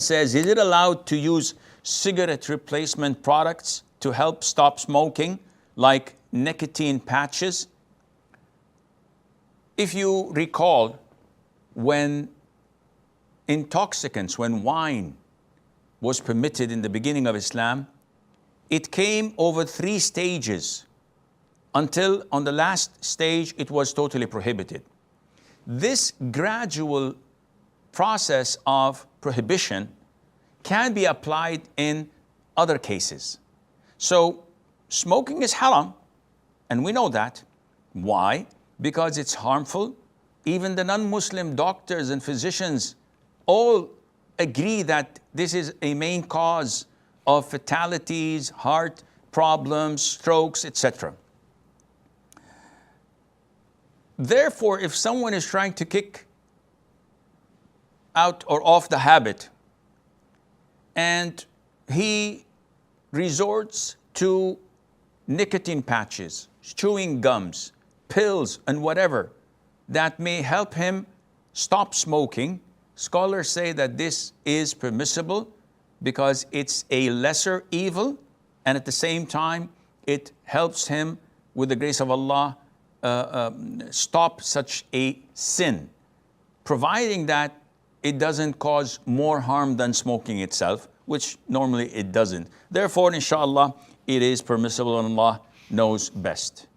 says, is it allowed to use cigarette replacement products to help stop smoking, like nicotine patches? If you recall, when intoxicants, when wine was permitted in the beginning of Islam, it came over 3 stages until on the last stage it was totally prohibited. This gradual process of prohibition can be applied in other cases. So smoking is haram, and we know that. Why? Because it's harmful. Even the non-Muslim doctors and physicians all agree that this is a main cause of fatalities, heart problems, strokes, etc. Therefore, if someone is trying to kick out or off the habit, and he resorts to nicotine patches, chewing gums, pills, and whatever that may help him stop smoking, scholars say that this is permissible because it's a lesser evil, and at the same time, it helps him, with the grace of Allah, stop such a sin, providing that it doesn't cause more harm than smoking itself, which normally it doesn't. Therefore, inshallah, it is permissible, and Allah knows best.